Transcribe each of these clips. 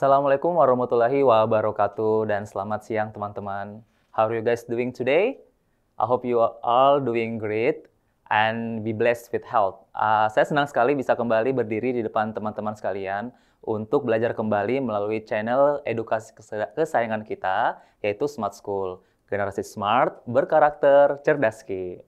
Assalamualaikum warahmatullahi wabarakatuh dan selamat siang teman-teman. How are you guys doing today? I hope you are all doing great and be blessed with health. Saya senang sekali bisa kembali berdiri di depan teman-teman sekalian untuk belajar kembali melalui channel edukasi kesayangan kita, yaitu Smart School. Generasi smart, berkarakter, cerdas Ki.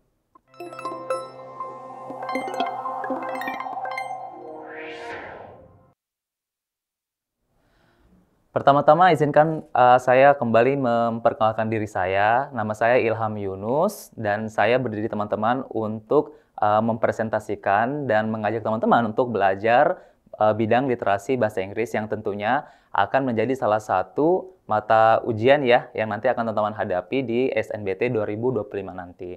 Pertama-tama izinkan saya kembali memperkenalkan diri saya. Nama saya Ilham Yunus dan saya berdiri teman-teman untuk mempresentasikan dan mengajak teman-teman untuk belajar bidang literasi bahasa Inggris yang tentunya akan menjadi salah satu mata ujian ya yang nanti akan teman-teman hadapi di SNBT 2025 nanti.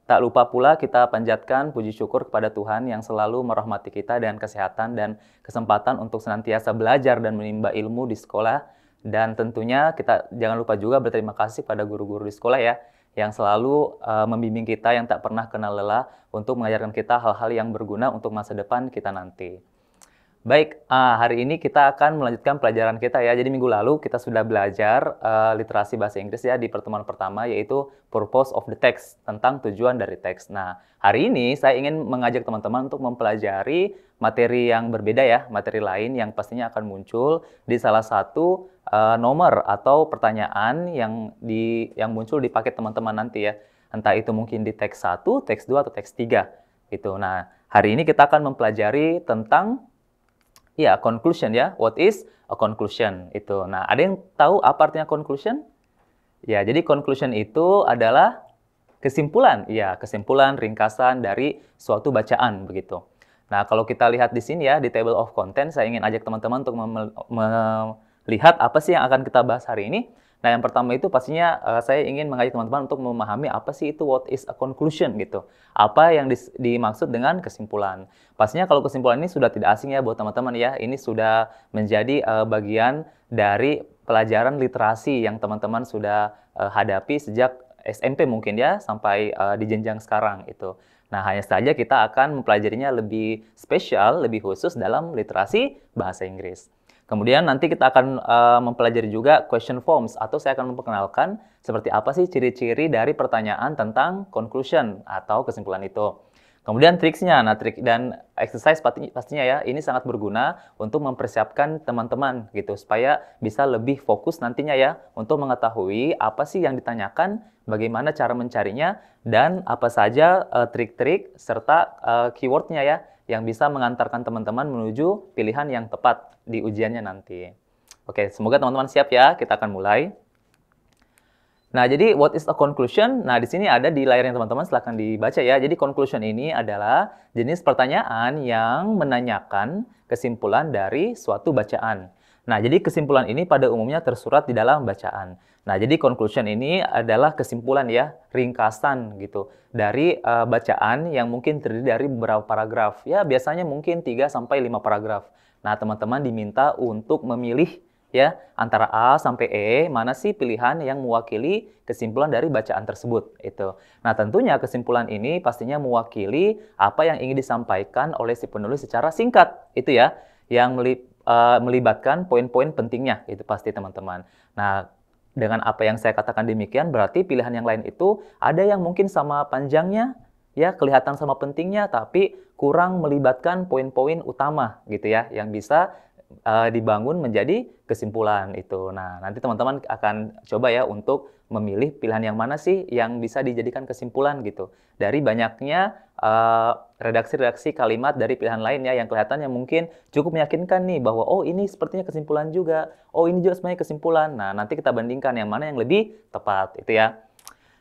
Tak lupa pula kita panjatkan puji syukur kepada Tuhan yang selalu merahmati kita dengan kesehatan dan kesempatan untuk senantiasa belajar dan menimba ilmu di sekolah. Dan tentunya kita jangan lupa juga berterima kasih pada guru-guru di sekolah ya, yang selalu membimbing kita, yang tak pernah kenal lelah untuk mengajarkan kita hal-hal yang berguna untuk masa depan kita nanti. Baik, hari ini kita akan melanjutkan pelajaran kita ya. Jadi minggu lalu kita sudah belajar literasi bahasa Inggris ya di pertemuan pertama, yaitu purpose of the text, tentang tujuan dari teks. Nah, hari ini saya ingin mengajak teman-teman untuk mempelajari materi yang berbeda ya, materi lain yang pastinya akan muncul di salah satu nomor atau pertanyaan yang muncul di paket teman-teman nanti ya. Entah itu mungkin di teks 1, teks 2, atau teks 3 gitu. Nah, hari ini kita akan mempelajari tentang conclusion ya. What is a conclusion? Itu. Nah, ada yang tahu apa artinya conclusion? Ya, jadi conclusion itu adalah kesimpulan. Ya, kesimpulan ringkasan dari suatu bacaan begitu. Nah, kalau kita lihat di sini ya, di table of content, saya ingin ajak teman-teman untuk melihat apa sih yang akan kita bahas hari ini. Nah, yang pertama itu pastinya saya ingin mengajak teman-teman untuk memahami apa sih itu what is a conclusion gitu. Apa yang dimaksud dengan kesimpulan. Pastinya kalau kesimpulan ini sudah tidak asing ya buat teman-teman ya. Ini sudah menjadi bagian dari pelajaran literasi yang teman-teman sudah hadapi sejak SMP mungkin ya sampai di jenjang sekarang itu. Nah, hanya saja kita akan mempelajarinya lebih spesial, lebih khusus dalam literasi bahasa Inggris. Kemudian nanti kita akan mempelajari juga question forms, atau saya akan memperkenalkan seperti apa sih ciri-ciri dari pertanyaan tentang conclusion atau kesimpulan itu. Kemudian triksnya, nah trik dan exercise pastinya ya, ini sangat berguna untuk mempersiapkan teman-teman gitu, supaya bisa lebih fokus nantinya ya, untuk mengetahui apa sih yang ditanyakan, bagaimana cara mencarinya, dan apa saja trik-trik serta keywordnya ya, yang bisa mengantarkan teman-teman menuju pilihan yang tepat di ujiannya nanti. Oke, semoga teman-teman siap ya, kita akan mulai. Nah, jadi what is a conclusion? Nah, di sini ada di layarnya teman-teman, silakan dibaca ya. Jadi conclusion ini adalah jenis pertanyaan yang menanyakan kesimpulan dari suatu bacaan. Nah, jadi kesimpulan ini pada umumnya tersurat di dalam bacaan. Nah, jadi conclusion ini adalah kesimpulan ya, ringkasan gitu dari bacaan yang mungkin terdiri dari beberapa paragraf. Ya, biasanya mungkin 3 sampai 5 paragraf. Nah, teman-teman diminta untuk memilih ya antara A sampai E, mana sih pilihan yang mewakili kesimpulan dari bacaan tersebut itu. Nah, tentunya kesimpulan ini pastinya mewakili apa yang ingin disampaikan oleh si penulis secara singkat itu ya, yang melibatkan poin-poin pentingnya itu pasti teman-teman. Nah, dengan apa yang saya katakan demikian berarti pilihan yang lain itu ada yang mungkin sama panjangnya ya, kelihatan sama pentingnya, tapi kurang melibatkan poin-poin utama gitu ya, yang bisa dibangun menjadi kesimpulan itu. Nah, nanti teman-teman akan coba ya untuk memilih pilihan yang mana sih yang bisa dijadikan kesimpulan gitu. Dari banyaknya redaksi-redaksi kalimat dari pilihan lain ya, yang kelihatannya mungkin cukup meyakinkan nih bahwa oh ini sepertinya kesimpulan juga, oh ini juga sebenarnya kesimpulan. Nah, nanti kita bandingkan yang mana yang lebih tepat itu ya.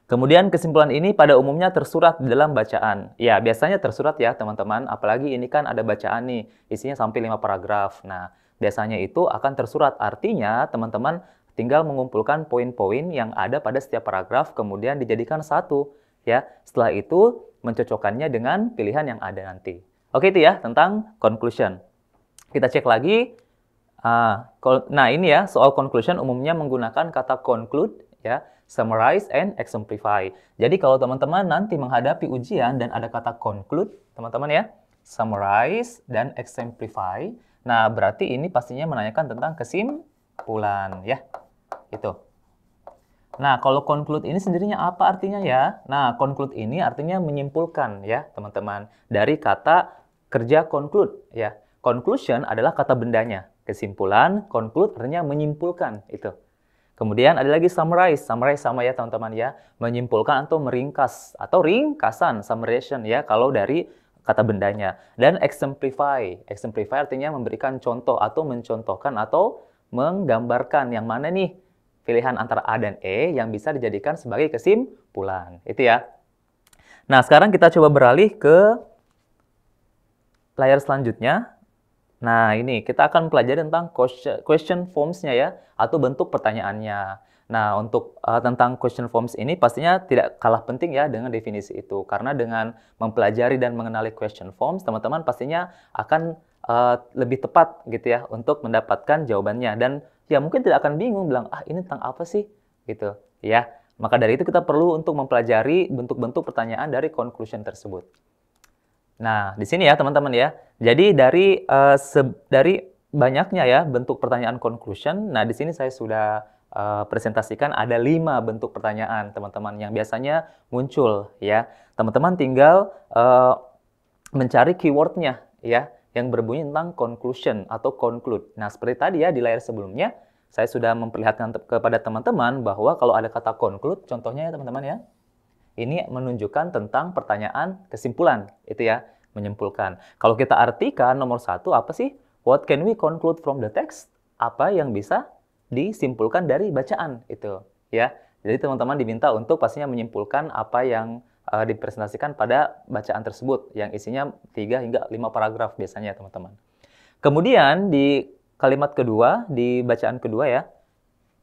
Kemudian kesimpulan ini pada umumnya tersurat di dalam bacaan. Ya, biasanya tersurat ya teman-teman, apalagi ini kan ada bacaan nih, isinya sampai 5 paragraf. Nah, biasanya itu akan tersurat, artinya teman-teman tinggal mengumpulkan poin-poin yang ada pada setiap paragraf, kemudian dijadikan satu. Ya, setelah itu mencocokkannya dengan pilihan yang ada nanti. Oke itu ya, tentang conclusion. Kita cek lagi. Nah, ini ya, soal conclusion umumnya menggunakan kata conclude, ya, summarize and exemplify. Jadi kalau teman-teman nanti menghadapi ujian dan ada kata conclude, teman-teman ya, summarize dan exemplify. Nah, berarti ini pastinya menanyakan tentang kesimpulan, ya. Itu. Nah, kalau conclude ini sendirinya apa artinya ya? Nah, conclude ini artinya menyimpulkan ya, teman-teman. Dari kata kerja conclude ya. Conclusion adalah kata bendanya. Kesimpulan, conclude artinya menyimpulkan itu. Kemudian ada lagi summarize. Summarize sama ya, teman-teman ya. Menyimpulkan atau meringkas atau ringkasan, summarization ya kalau dari kata bendanya. Dan exemplify. Exemplify artinya memberikan contoh atau mencontohkan atau menggambarkan yang mana nih? Pilihan antara A dan E yang bisa dijadikan sebagai kesimpulan. Itu ya. Nah, sekarang kita coba beralih ke layar selanjutnya. Nah, ini kita akan pelajari tentang question forms-nya ya, atau bentuk pertanyaannya. Nah, untuk tentang question forms ini pastinya tidak kalah penting ya dengan definisi itu. Karena dengan mempelajari dan mengenali question forms, teman-teman pastinya akan lebih tepat gitu ya untuk mendapatkan jawabannya. Dan ya mungkin tidak akan bingung bilang, ah ini tentang apa sih? Gitu ya. Maka dari itu kita perlu untuk mempelajari bentuk-bentuk pertanyaan dari conclusion tersebut. Nah, di sini ya teman-teman ya. Jadi dari banyaknya ya bentuk pertanyaan conclusion, nah di sini saya sudah presentasikan ada 5 bentuk pertanyaan teman-teman yang biasanya muncul ya. Teman-teman tinggal mencari keywordnya ya, yang berbunyi tentang conclusion atau conclude. Nah, seperti tadi ya di layar sebelumnya, saya sudah memperlihatkan kepada teman-teman bahwa kalau ada kata conclude, contohnya ya teman-teman ya, ini menunjukkan tentang pertanyaan kesimpulan, itu ya, menyimpulkan. Kalau kita artikan nomor 1, apa sih? What can we conclude from the text? Apa yang bisa disimpulkan dari bacaan, itu ya. Jadi teman-teman diminta untuk pastinya menyimpulkan apa yang dipresentasikan pada bacaan tersebut yang isinya 3 hingga 5 paragraf biasanya teman-teman. Kemudian di kalimat kedua, di bacaan kedua ya,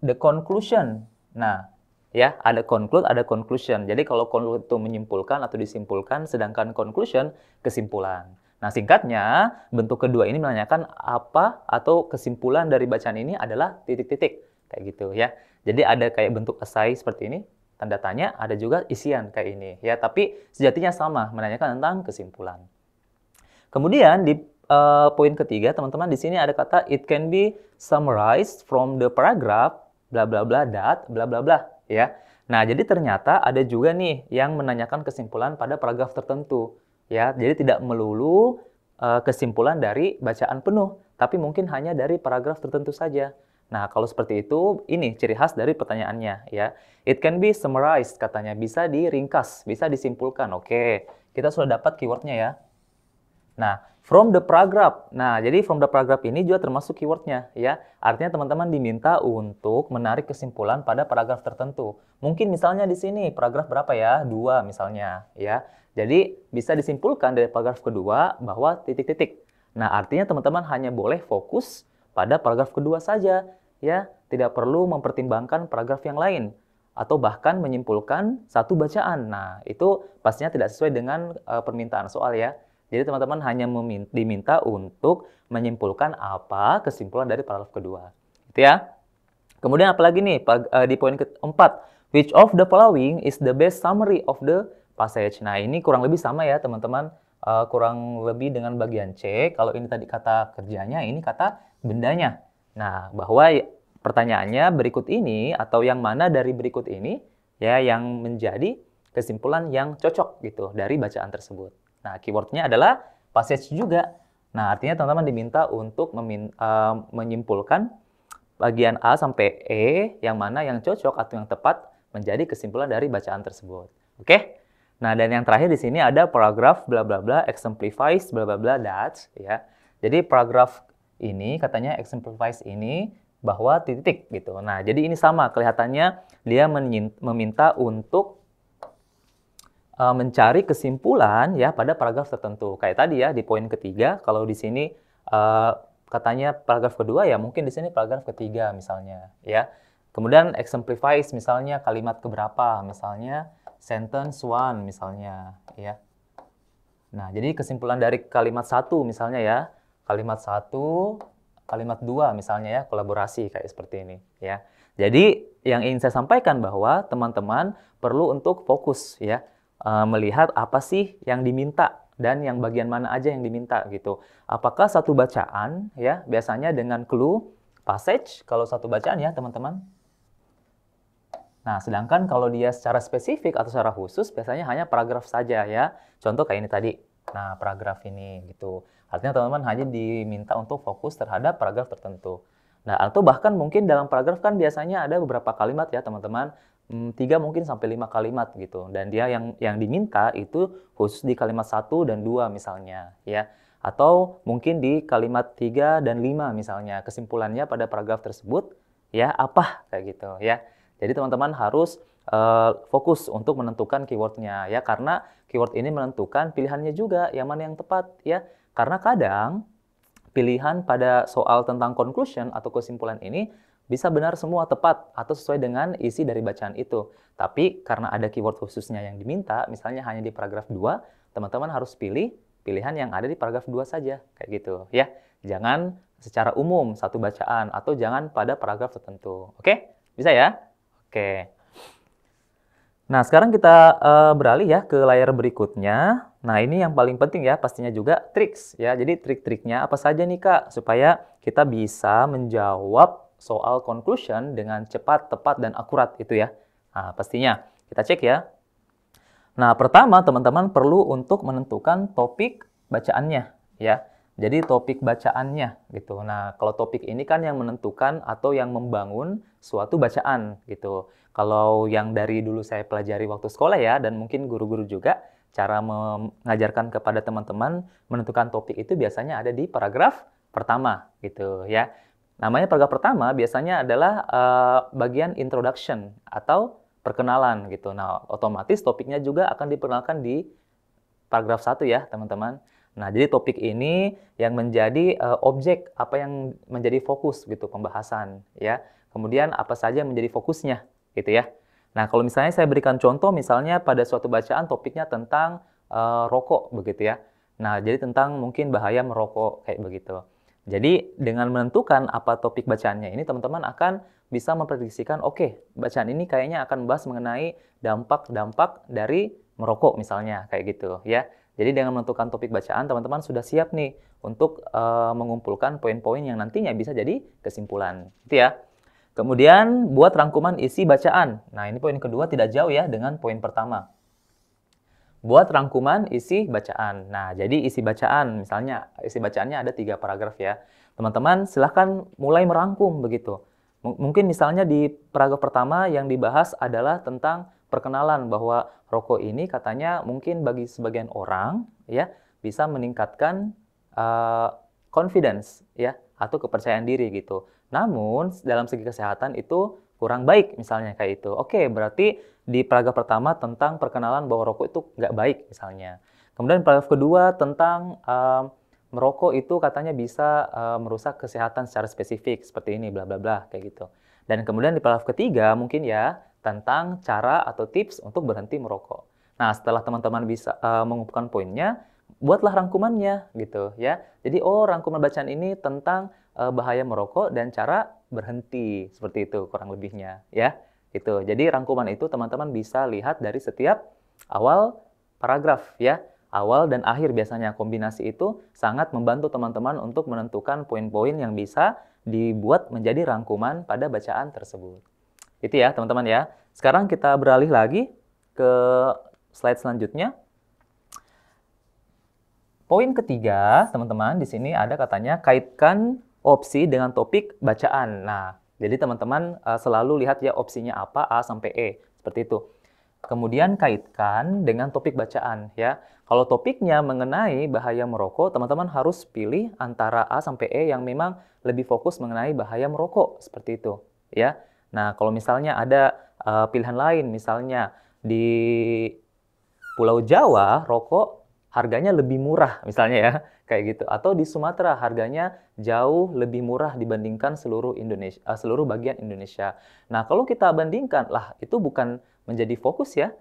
the conclusion. Nah, ya, ada conclude, ada conclusion. Jadi kalau conclude itu menyimpulkan atau disimpulkan, sedangkan conclusion kesimpulan. Nah, singkatnya, bentuk kedua ini menanyakan apa atau kesimpulan dari bacaan ini adalah titik-titik. Kayak gitu ya. Jadi ada kayak bentuk essay seperti ini, tanda tanya, ada juga isian kayak ini ya, tapi sejatinya sama, menanyakan tentang kesimpulan. Kemudian di poin ketiga, teman-teman di sini ada kata it can be summarized from the paragraph bla bla bla dat bla bla bla ya. Nah, jadi ternyata ada juga nih yang menanyakan kesimpulan pada paragraf tertentu ya. Jadi tidak melulu kesimpulan dari bacaan penuh, tapi mungkin hanya dari paragraf tertentu saja. Nah, kalau seperti itu, ini ciri khas dari pertanyaannya ya. It can be summarized katanya, bisa diringkas, bisa disimpulkan. Oke, kita sudah dapat keywordnya ya. Nah, from the paragraph. Nah, jadi from the paragraph ini juga termasuk keywordnya ya. Artinya teman-teman diminta untuk menarik kesimpulan pada paragraf tertentu. Mungkin misalnya di sini paragraf berapa ya? 2 misalnya ya. Jadi bisa disimpulkan dari paragraf kedua bahwa titik-titik. Nah, artinya teman-teman hanya boleh fokus pada paragraf kedua saja ya, tidak perlu mempertimbangkan paragraf yang lain atau bahkan menyimpulkan satu bacaan. Nah, itu pastinya tidak sesuai dengan permintaan soal ya. Jadi teman-teman hanya diminta untuk menyimpulkan apa kesimpulan dari paragraf kedua. Gitu ya. Kemudian apalagi nih di poin keempat, which of the following is the best summary of the passage. Nah, ini kurang lebih sama ya teman-teman, kurang lebih dengan bagian C. Kalau ini tadi kata kerjanya, ini kata bendanya. Nah, bahwa pertanyaannya berikut ini atau yang mana dari berikut ini ya yang menjadi kesimpulan yang cocok gitu dari bacaan tersebut. Nah, keywordnya adalah passage juga. Nah, artinya teman-teman diminta untuk menyimpulkan bagian A sampai E yang mana yang cocok atau yang tepat menjadi kesimpulan dari bacaan tersebut. Oke? Nah, dan yang terakhir di sini ada paragraph bla bla bla exemplifies bla bla bla that ya. Jadi paragraf ini katanya exemplifies ini bahwa titik gitu. Nah, jadi ini sama kelihatannya dia meminta untuk mencari kesimpulan ya pada paragraf tertentu. Kayak tadi ya di poin ketiga, kalau di sini katanya paragraf kedua ya mungkin di sini paragraf ketiga misalnya ya. Kemudian exemplifies misalnya kalimat keberapa, misalnya sentence one misalnya ya. Nah, jadi kesimpulan dari kalimat satu misalnya ya. Kalimat satu, kalimat dua misalnya ya, kolaborasi kayak seperti ini ya. Jadi yang ingin saya sampaikan bahwa teman-teman perlu untuk fokus ya, melihat apa sih yang diminta dan yang bagian mana aja yang diminta gitu. Apakah satu bacaan ya, biasanya dengan clue passage kalau satu bacaan ya, teman-teman. Nah, sedangkan kalau dia secara spesifik atau secara khusus, biasanya hanya paragraf saja ya. Contoh kayak ini tadi. Nah, paragraf ini gitu. Artinya teman-teman hanya diminta untuk fokus terhadap paragraf tertentu. Nah, atau bahkan mungkin dalam paragraf kan biasanya ada beberapa kalimat ya teman-teman. 3 mungkin sampai 5 kalimat gitu. Dan dia yang diminta itu khusus di kalimat 1 dan 2 misalnya ya. Atau mungkin di kalimat 3 dan 5 misalnya. Kesimpulannya pada paragraf tersebut ya apa kayak gitu ya. Jadi teman-teman harus fokus untuk menentukan keywordnya ya, karena keyword ini menentukan pilihannya juga yang mana yang tepat ya. Karena kadang pilihan pada soal tentang conclusion atau kesimpulan ini bisa benar semua tepat atau sesuai dengan isi dari bacaan itu. Tapi karena ada keyword khususnya yang diminta, misalnya hanya di paragraf 2, teman-teman harus pilih pilihan yang ada di paragraf 2 saja kayak gitu ya. Jangan secara umum satu bacaan atau jangan pada paragraf tertentu. Oke? Bisa ya? Oke. Nah, sekarang kita beralih ya ke layar berikutnya. Nah, ini yang paling penting ya, pastinya juga triks ya. Jadi trik-triknya apa saja nih Kak, supaya kita bisa menjawab soal conclusion dengan cepat, tepat, dan akurat itu ya. Nah, pastinya kita cek ya. Nah, pertama teman-teman perlu untuk menentukan topik bacaannya ya. Jadi topik bacaannya gitu. Nah, kalau topik ini kan yang menentukan atau yang membangun suatu bacaan gitu. Kalau yang dari dulu saya pelajari waktu sekolah ya, dan mungkin guru-guru juga, cara mengajarkan kepada teman-teman menentukan topik itu biasanya ada di paragraf pertama gitu ya. Namanya paragraf pertama biasanya adalah bagian introduction atau perkenalan gitu. Nah, otomatis topiknya juga akan diperkenalkan di paragraf 1 ya, teman-teman. Nah, jadi topik ini yang menjadi objek apa yang menjadi fokus gitu pembahasan ya. Kemudian apa saja yang menjadi fokusnya gitu ya. Nah, kalau misalnya saya berikan contoh misalnya pada suatu bacaan topiknya tentang rokok begitu ya. Nah, jadi tentang mungkin bahaya merokok kayak begitu. Jadi dengan menentukan apa topik bacaannya ini teman-teman akan bisa memprediksikan oke, bacaan ini kayaknya akan membahas mengenai dampak-dampak dari merokok misalnya kayak gitu ya. Jadi dengan menentukan topik bacaan, teman-teman sudah siap nih untuk mengumpulkan poin-poin yang nantinya bisa jadi kesimpulan. Gitu ya. Kemudian buat rangkuman isi bacaan. Nah, ini poin kedua tidak jauh ya dengan poin pertama. Buat rangkuman isi bacaan. Nah, jadi isi bacaan, misalnya isi bacaannya ada 3 paragraf ya. Teman-teman silahkan mulai merangkum begitu. Mungkin misalnya di paragraf pertama yang dibahas adalah tentang perkenalan bahwa rokok ini katanya mungkin bagi sebagian orang ya bisa meningkatkan confidence ya atau kepercayaan diri gitu. Namun dalam segi kesehatan itu kurang baik misalnya kayak itu. Oke, berarti di paragraf pertama tentang perkenalan bahwa rokok itu nggak baik misalnya. Kemudian paragraf kedua tentang merokok itu katanya bisa merusak kesehatan secara spesifik seperti ini bla bla bla kayak gitu. Dan kemudian di paragraf ketiga mungkin ya tentang cara atau tips untuk berhenti merokok. Nah, setelah teman-teman bisa mengumpulkan poinnya, buatlah rangkumannya gitu ya. Jadi rangkuman bacaan ini tentang bahaya merokok dan cara berhenti seperti itu kurang lebihnya ya. Gitu. Jadi rangkuman itu teman-teman bisa lihat dari setiap awal paragraf ya. Awal dan akhir biasanya kombinasi itu sangat membantu teman-teman untuk menentukan poin-poin yang bisa dibuat menjadi rangkuman pada bacaan tersebut. Itu ya teman-teman ya. Sekarang kita beralih lagi ke slide selanjutnya. Poin ketiga, teman-teman, di sini ada katanya kaitkan opsi dengan topik bacaan. Nah, jadi teman-teman selalu lihat ya opsinya apa, A sampai E, seperti itu. Kemudian kaitkan dengan topik bacaan ya. Kalau topiknya mengenai bahaya merokok, teman-teman harus pilih antara A sampai E yang memang lebih fokus mengenai bahaya merokok, seperti itu ya. Nah, kalau misalnya ada pilihan lain, misalnya di Pulau Jawa, rokok harganya lebih murah, misalnya ya, kayak gitu. Atau di Sumatera, harganya jauh lebih murah dibandingkan seluruh Indonesia, seluruh bagian Indonesia. Nah, kalau kita bandingkan, lah itu bukan menjadi fokus ya,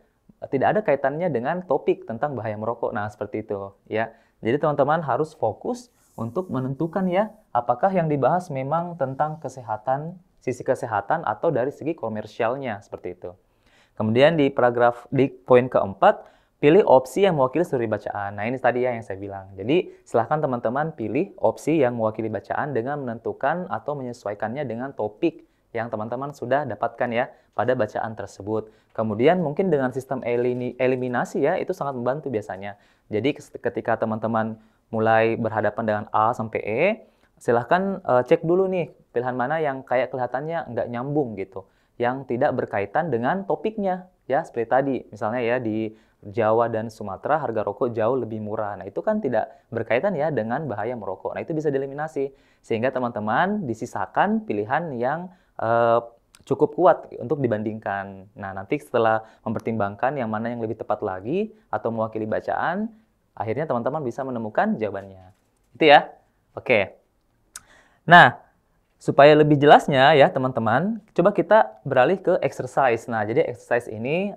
tidak ada kaitannya dengan topik tentang bahaya merokok. Nah, seperti itu ya. Jadi teman-teman harus fokus untuk menentukan ya, apakah yang dibahas memang tentang kesehatan, sisi kesehatan atau dari segi komersialnya seperti itu. Kemudian di poin keempat, pilih opsi yang mewakili seluruh bacaan. Nah, ini tadi ya yang saya bilang. Jadi, silahkan teman-teman pilih opsi yang mewakili bacaan dengan menentukan atau menyesuaikannya dengan topik yang teman-teman sudah dapatkan ya pada bacaan tersebut. Kemudian mungkin dengan sistem eliminasi ya, itu sangat membantu biasanya. Jadi, ketika teman-teman mulai berhadapan dengan A sampai E, silahkan cek dulu nih pilihan mana yang kayak kelihatannya nggak nyambung gitu, yang tidak berkaitan dengan topiknya ya, seperti tadi misalnya ya di Jawa dan Sumatera harga rokok jauh lebih murah. Nah, itu kan tidak berkaitan ya dengan bahaya merokok. Nah, itu bisa dieliminasi sehingga teman-teman disisakan pilihan yang cukup kuat untuk dibandingkan. Nah, nanti setelah mempertimbangkan yang mana yang lebih tepat lagi atau mewakili bacaan, akhirnya teman-teman bisa menemukan jawabannya. Itu ya. Oke. Nah, supaya lebih jelasnya ya teman-teman, coba kita beralih ke exercise. Nah, jadi exercise ini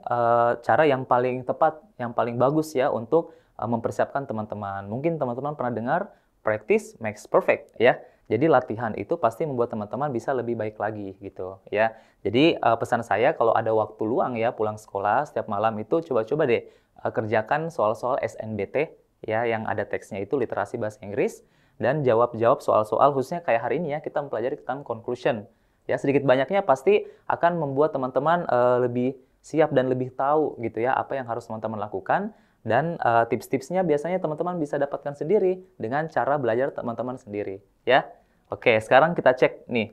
cara yang paling tepat, yang paling bagus ya untuk mempersiapkan teman-teman. Mungkin teman-teman pernah dengar practice makes perfect ya. Jadi latihan itu pasti membuat teman-teman bisa lebih baik lagi gitu ya. Jadi pesan saya kalau ada waktu luang ya pulang sekolah setiap malam itu coba-coba deh kerjakan soal-soal SNBT ya yang ada teksnya itu literasi bahasa Inggris. Dan jawab-jawab soal-soal khususnya kayak hari ini ya kita mempelajari tentang conclusion. Ya sedikit banyaknya pasti akan membuat teman-teman lebih siap dan lebih tahu gitu ya apa yang harus teman-teman lakukan dan tips-tipsnya biasanya teman-teman bisa dapatkan sendiri dengan cara belajar teman-teman sendiri ya. Oke, sekarang kita cek nih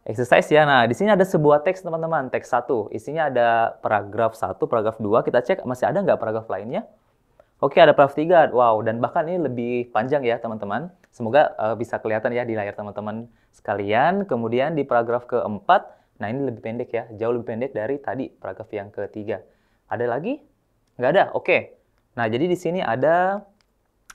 exercise ya. Nah, di sini ada sebuah teks teman-teman, teks 1. Isinya ada paragraf 1, paragraf 2. Kita cek masih ada nggak paragraf lainnya? Oke, ada paragraf 3. Wow, dan bahkan ini lebih panjang ya, teman-teman. Semoga bisa kelihatan ya di layar teman-teman sekalian. Kemudian di paragraf keempat, nah ini lebih pendek ya, jauh lebih pendek dari tadi paragraf yang ketiga. Ada lagi? Nggak ada? Oke. Nah, jadi di sini ada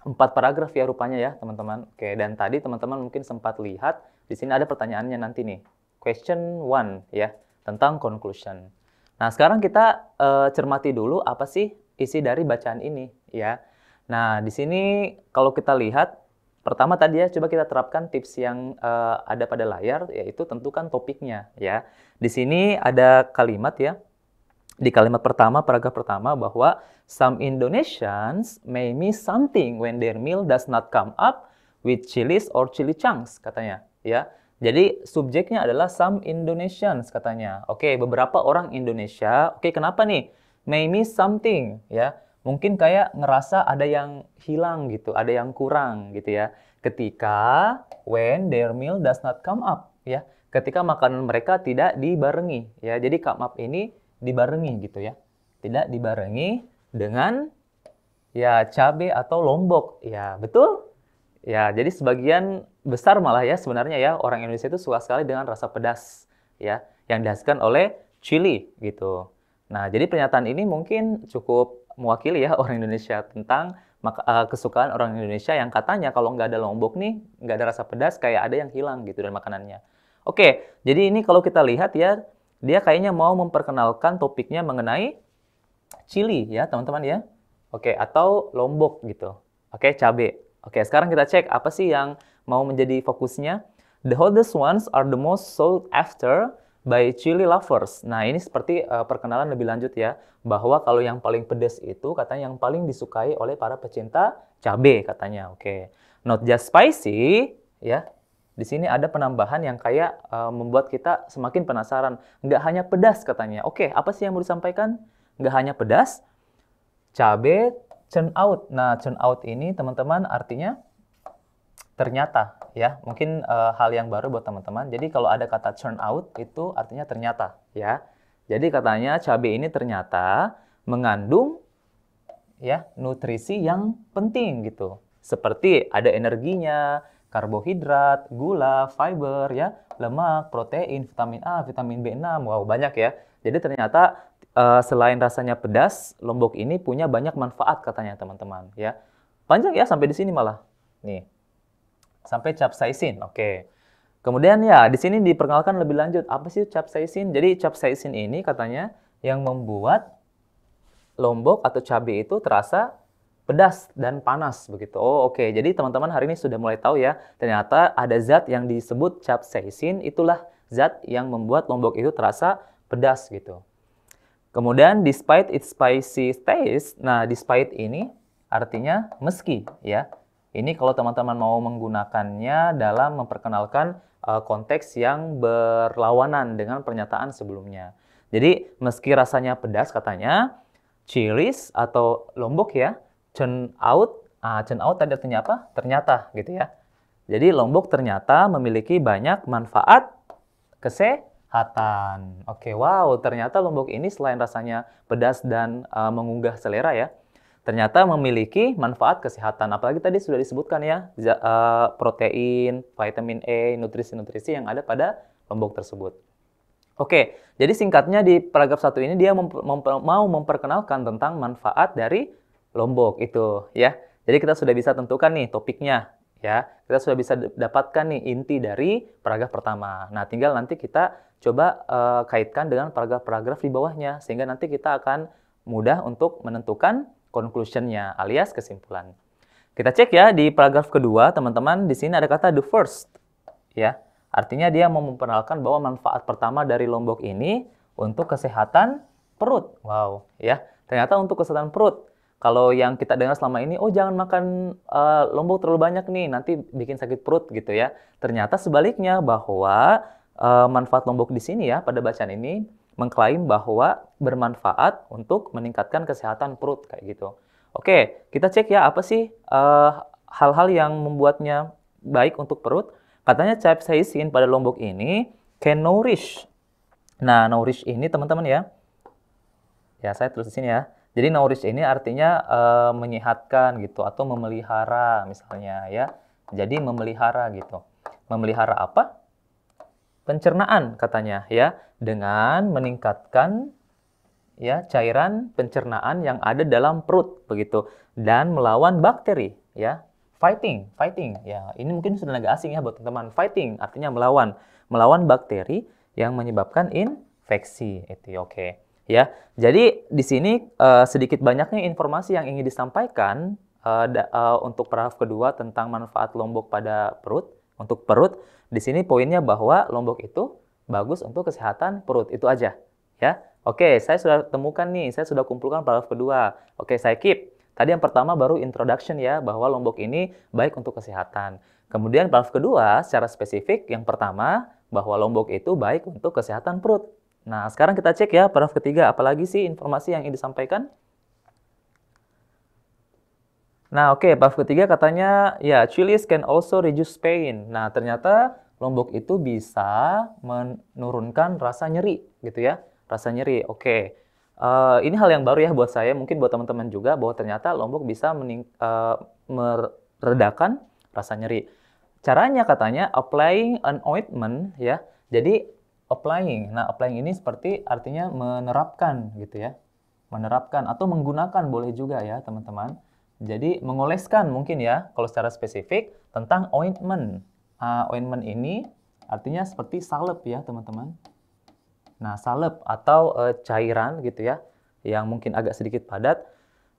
4 paragraf ya rupanya ya, teman-teman. Oke, dan tadi teman-teman mungkin sempat lihat, di sini ada pertanyaannya nanti nih. Question 1 ya, tentang conclusion. Nah, sekarang kita cermati dulu apa sih isi dari bacaan ini ya. Nah, di sini kalau kita lihat pertama tadi ya coba kita terapkan tips yang ada pada layar yaitu tentukan topiknya ya. Di sini ada kalimat ya. Di kalimat pertama, paragraf pertama bahwa some Indonesians may miss something when their meal does not come up with chilies or chili chunks katanya ya. Jadi subjeknya adalah some Indonesians katanya. Oke, beberapa orang Indonesia. Oke, kenapa nih? May miss something ya. Mungkin kayak ngerasa ada yang hilang gitu, ada yang kurang gitu ya. Ketika when their meal does not come up ya. Ketika makanan mereka tidak dibarengi ya. Jadi come up ini dibarengi gitu ya. Tidak dibarengi dengan ya cabai atau lombok. Ya, betul? Ya, jadi sebagian besar malah ya sebenarnya ya orang Indonesia itu suka sekali dengan rasa pedas ya yang dihasilkan oleh chili gitu. Nah, jadi pernyataan ini mungkin cukup mewakili ya orang Indonesia tentang kesukaan orang Indonesia yang katanya kalau nggak ada lombok nih, nggak ada rasa pedas, kayak ada yang hilang gitu dari makanannya. Oke, jadi ini kalau kita lihat ya, dia kayaknya mau memperkenalkan topiknya mengenai chili ya teman-teman ya. Oke, atau lombok gitu. Oke, cabai. Oke, sekarang kita cek apa sih yang mau menjadi fokusnya. The hottest ones are the most sought after by chili lovers. Nah, ini seperti perkenalan lebih lanjut ya, bahwa kalau yang paling pedas itu katanya yang paling disukai oleh para pecinta cabai katanya. Oke. Not just spicy ya. Di sini ada penambahan yang kayak membuat kita semakin penasaran. Nggak hanya pedas katanya. Oke, apa sih yang mau disampaikan? Nggak hanya pedas, cabai turn out. Nah, turn out ini teman-teman artinya ternyata ya, mungkin hal yang baru buat teman-teman. Jadi kalau ada kata turn out itu artinya ternyata ya. Jadi katanya cabai ini ternyata mengandung ya nutrisi yang penting gitu. Seperti ada energinya, karbohidrat, gula, fiber ya, lemak, protein, vitamin A, vitamin B6. Wow, banyak ya. Jadi ternyata selain rasanya pedas, lombok ini punya banyak manfaat katanya teman-teman ya. Panjang ya sampai di sini malah. Nih. Sampai capsaicin. Oke. Kemudian ya di sini diperkenalkan lebih lanjut apa sih capsaicin? Jadi capsaicin ini katanya yang membuat lombok atau cabai itu terasa pedas dan panas begitu. Oh, oke. Jadi teman-teman hari ini sudah mulai tahu ya, ternyata ada zat yang disebut capsaicin, itulah zat yang membuat lombok itu terasa pedas gitu. Kemudian despite its spicy taste, nah despite ini artinya meski ya. Ini kalau teman-teman mau menggunakannya dalam memperkenalkan konteks yang berlawanan dengan pernyataan sebelumnya. Jadi meski rasanya pedas katanya, chilies atau lombok ya, turn out tadi artinya apa? Ternyata gitu ya. Jadi lombok ternyata memiliki banyak manfaat kesehatan. Oke, wow, ternyata lombok ini selain rasanya pedas dan menggugah selera ya, ternyata memiliki manfaat kesehatan. Apalagi tadi sudah disebutkan ya, protein, vitamin E, nutrisi-nutrisi yang ada pada lombok tersebut. Oke, jadi singkatnya di paragraf 1 ini dia mau memperkenalkan tentang manfaat dari lombok itu ya. Jadi kita sudah bisa tentukan nih topiknya ya. Kita sudah bisa dapatkan nih inti dari paragraf pertama. Nah, tinggal nanti kita coba kaitkan dengan paragraf-paragraf di bawahnya sehingga nanti kita akan mudah untuk menentukan conclusion-nya alias kesimpulan. Kita cek ya di paragraf kedua, teman-teman, di sini ada kata the first ya. Artinya dia mau memperkenalkan bahwa manfaat pertama dari lombok ini untuk kesehatan perut. Wow, ya. Ternyata untuk kesehatan perut. Kalau yang kita dengar selama ini, oh jangan makan lombok terlalu banyak nih, nanti bikin sakit perut gitu ya. Ternyata sebaliknya bahwa manfaat lombok di sini ya pada bacaan ini mengklaim bahwa bermanfaat untuk meningkatkan kesehatan perut kayak gitu. Oke, kita cek ya apa sih hal-hal yang membuatnya baik untuk perut. Katanya capsaicin pada lombok ini can nourish. Nah, nourish ini teman-teman ya. Ya, saya tulis di sini ya. Jadi nourish ini artinya menyehatkan gitu atau memelihara misalnya ya. Jadi memelihara gitu. Memelihara apa? Pencernaan katanya ya, dengan meningkatkan ya cairan pencernaan yang ada dalam perut begitu dan melawan bakteri ya. Fighting ya. Ini mungkin sudah agak asing ya buat teman-teman. Fighting artinya melawan bakteri yang menyebabkan infeksi. Itu oke. Ya. Jadi di sini sedikit banyaknya informasi yang ingin disampaikan untuk paragraf kedua tentang manfaat lombok pada perut. Untuk perut, di sini poinnya bahwa lombok itu bagus untuk kesehatan perut. Itu aja, ya. Oke, saya sudah temukan nih, saya sudah kumpulkan paragraf kedua. Oke, saya keep. Tadi yang pertama baru introduction ya, bahwa lombok ini baik untuk kesehatan. Kemudian paragraf kedua secara spesifik, yang pertama bahwa lombok itu baik untuk kesehatan perut. Nah, sekarang kita cek ya paragraf ketiga, apalagi sih informasi yang ingin disampaikan? Nah, oke, paragraf ketiga katanya, ya, chilies can also reduce pain. Nah, ternyata lombok itu bisa menurunkan rasa nyeri, gitu ya. Rasa nyeri, oke. Ini hal yang baru ya buat saya, mungkin buat teman-teman juga, bahwa ternyata lombok bisa meredakan rasa nyeri. Caranya katanya, applying an ointment, ya. Jadi, applying. Nah, applying ini seperti artinya menerapkan, gitu ya. Menerapkan atau menggunakan boleh juga ya, teman-teman. Jadi mengoleskan mungkin ya, kalau secara spesifik tentang ointment. Ointment ini artinya seperti salep ya teman-teman. Nah salep atau cairan gitu ya, yang mungkin agak sedikit padat,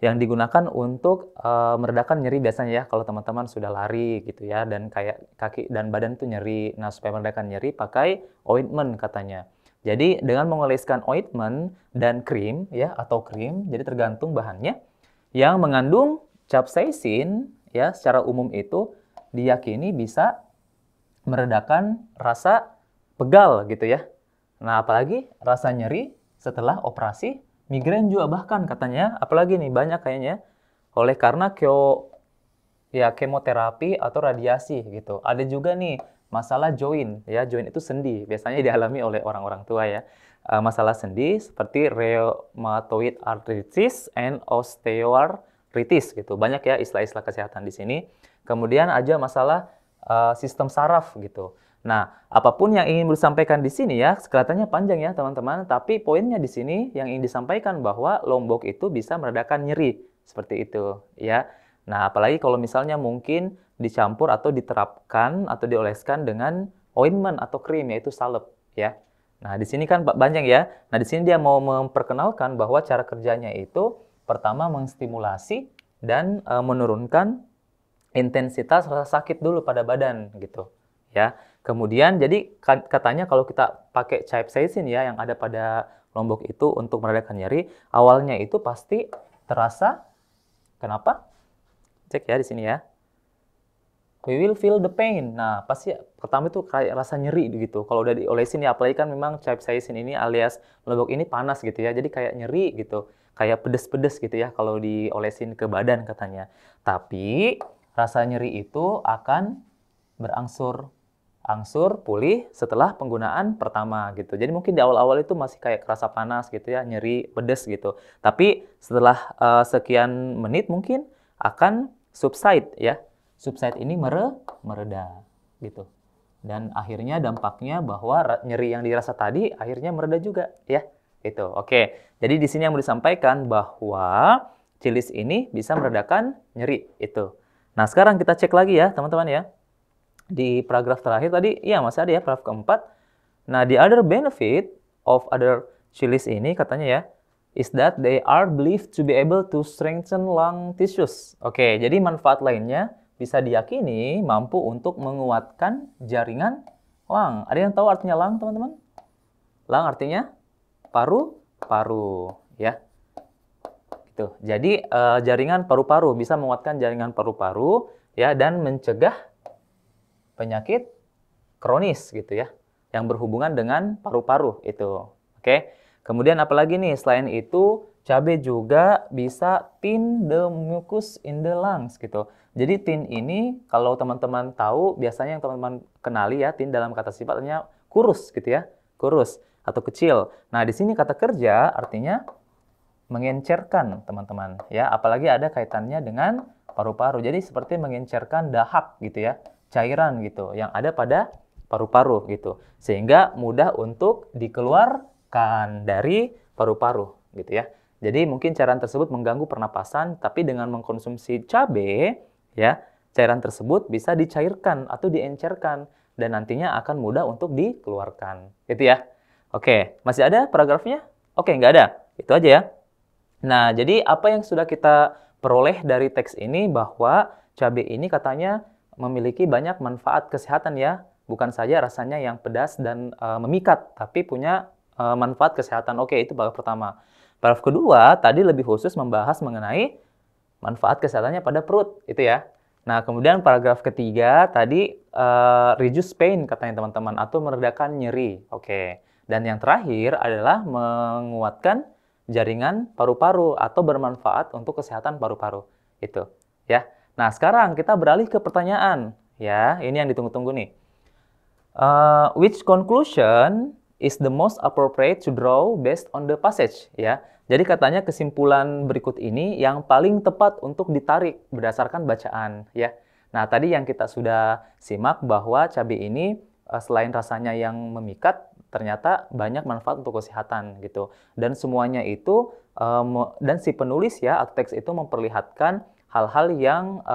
yang digunakan untuk meredakan nyeri biasanya ya, kalau teman-teman sudah lari gitu ya, dan kayak kaki dan badan tuh nyeri. Nah supaya meredakan nyeri pakai ointment katanya. Jadi dengan mengoleskan ointment dan krim ya, atau krim, jadi tergantung bahannya, yang mengandung capsaicin ya secara umum itu diyakini bisa meredakan rasa pegal gitu ya. Nah, apalagi rasa nyeri setelah operasi migrain juga bahkan katanya, apalagi nih banyak kayaknya oleh karena kemoterapi atau radiasi gitu. Ada juga nih masalah joint ya, joint itu sendi, biasanya dialami oleh orang-orang tua ya. Masalah sendi seperti rheumatoid arthritis and osteoarthritis gitu. Banyak ya istilah-istilah kesehatan di sini. Kemudian aja masalah sistem saraf gitu. Nah, apapun yang ingin disampaikan di sini ya, kelihatannya panjang ya teman-teman, tapi poinnya di sini yang ingin disampaikan bahwa lombok itu bisa meredakan nyeri, seperti itu ya. Nah, apalagi kalau misalnya mungkin dicampur atau diterapkan atau dioleskan dengan ointment atau krim, yaitu salep ya. Nah, di sini kan banyak ya. Nah, di sini dia mau memperkenalkan bahwa cara kerjanya itu pertama menstimulasi dan menurunkan intensitas rasa sakit dulu pada badan gitu ya. Kemudian jadi katanya kalau kita pakai capsaicin ya yang ada pada Lombok itu untuk meredakan nyeri, awalnya itu pasti terasa, kenapa? Cek ya di sini ya. We will feel the pain. Nah, pasti pertama itu kayak rasa nyeri gitu. Kalau udah diolesin ya, apalagi kan memang capsaicin ini alias lombok ini panas gitu ya. Jadi kayak nyeri gitu. Kayak pedes-pedes gitu ya kalau diolesin ke badan katanya. Tapi rasa nyeri itu akan berangsur pulih setelah penggunaan pertama gitu. Jadi mungkin di awal-awal itu masih kayak kerasa panas gitu ya, nyeri, pedes gitu. Tapi setelah sekian menit mungkin akan subside ya. Subside ini mereda gitu. Dan akhirnya dampaknya bahwa nyeri yang dirasa tadi akhirnya mereda juga ya. Itu. Oke. Jadi di sini yang mau disampaikan bahwa Chilies ini bisa meredakan nyeri itu. Nah, sekarang kita cek lagi ya, teman-teman ya. Di paragraf terakhir tadi, ya masih ada ya, paragraf keempat. Nah, the other benefit of other chilies ini katanya ya, is that they are believed to be able to strengthen lung tissues. Oke, jadi manfaat lainnya bisa diyakini mampu untuk menguatkan jaringan lung. Ada yang tahu artinya lung, teman-teman? Lung artinya paru-paru, ya. Gitu. Jadi jaringan paru-paru bisa menguatkan jaringan paru-paru, ya, dan mencegah penyakit kronis gitu ya, yang berhubungan dengan paru-paru itu. Oke. Kemudian apalagi nih, selain itu cabai juga bisa thin the mucus in the lungs gitu. Jadi thin ini kalau teman-teman tahu biasanya yang teman-teman kenali ya, thin dalam kata sifatnya kurus gitu ya, kurus atau kecil. Nah, di sini kata kerja artinya mengencerkan teman-teman ya, apalagi ada kaitannya dengan paru-paru. Jadi seperti mengencerkan dahak gitu ya, cairan gitu yang ada pada paru-paru gitu, sehingga mudah untuk dikeluarkan dari paru-paru gitu ya. Jadi mungkin cairan tersebut mengganggu pernapasan, tapi dengan mengkonsumsi cabai ya, cairan tersebut bisa dicairkan atau diencerkan dan nantinya akan mudah untuk dikeluarkan gitu ya. Oke, masih ada paragrafnya? Oke, nggak ada. Itu aja ya. Nah, jadi apa yang sudah kita peroleh dari teks ini bahwa cabai ini katanya memiliki banyak manfaat kesehatan ya. Bukan saja rasanya yang pedas dan memikat, tapi punya manfaat kesehatan. Oke, itu paragraf pertama. Paragraf kedua, tadi lebih khusus membahas mengenai manfaat kesehatannya pada perut, itu ya. Nah, kemudian paragraf ketiga, tadi reduce pain katanya teman-teman, atau meredakan nyeri. Oke. Dan yang terakhir adalah menguatkan jaringan paru-paru atau bermanfaat untuk kesehatan paru-paru. Itu, ya. Nah, sekarang kita beralih ke pertanyaan, ya. Ini yang ditunggu-tunggu nih. Which conclusion is the most appropriate to draw based on the passage, ya. Jadi katanya kesimpulan berikut ini yang paling tepat untuk ditarik berdasarkan bacaan, ya. Nah, tadi yang kita sudah simak bahwa cabai ini selain rasanya yang memikat, ternyata banyak manfaat untuk kesehatan gitu. Dan semuanya itu dan si penulis ya atau teks itu memperlihatkan hal-hal yang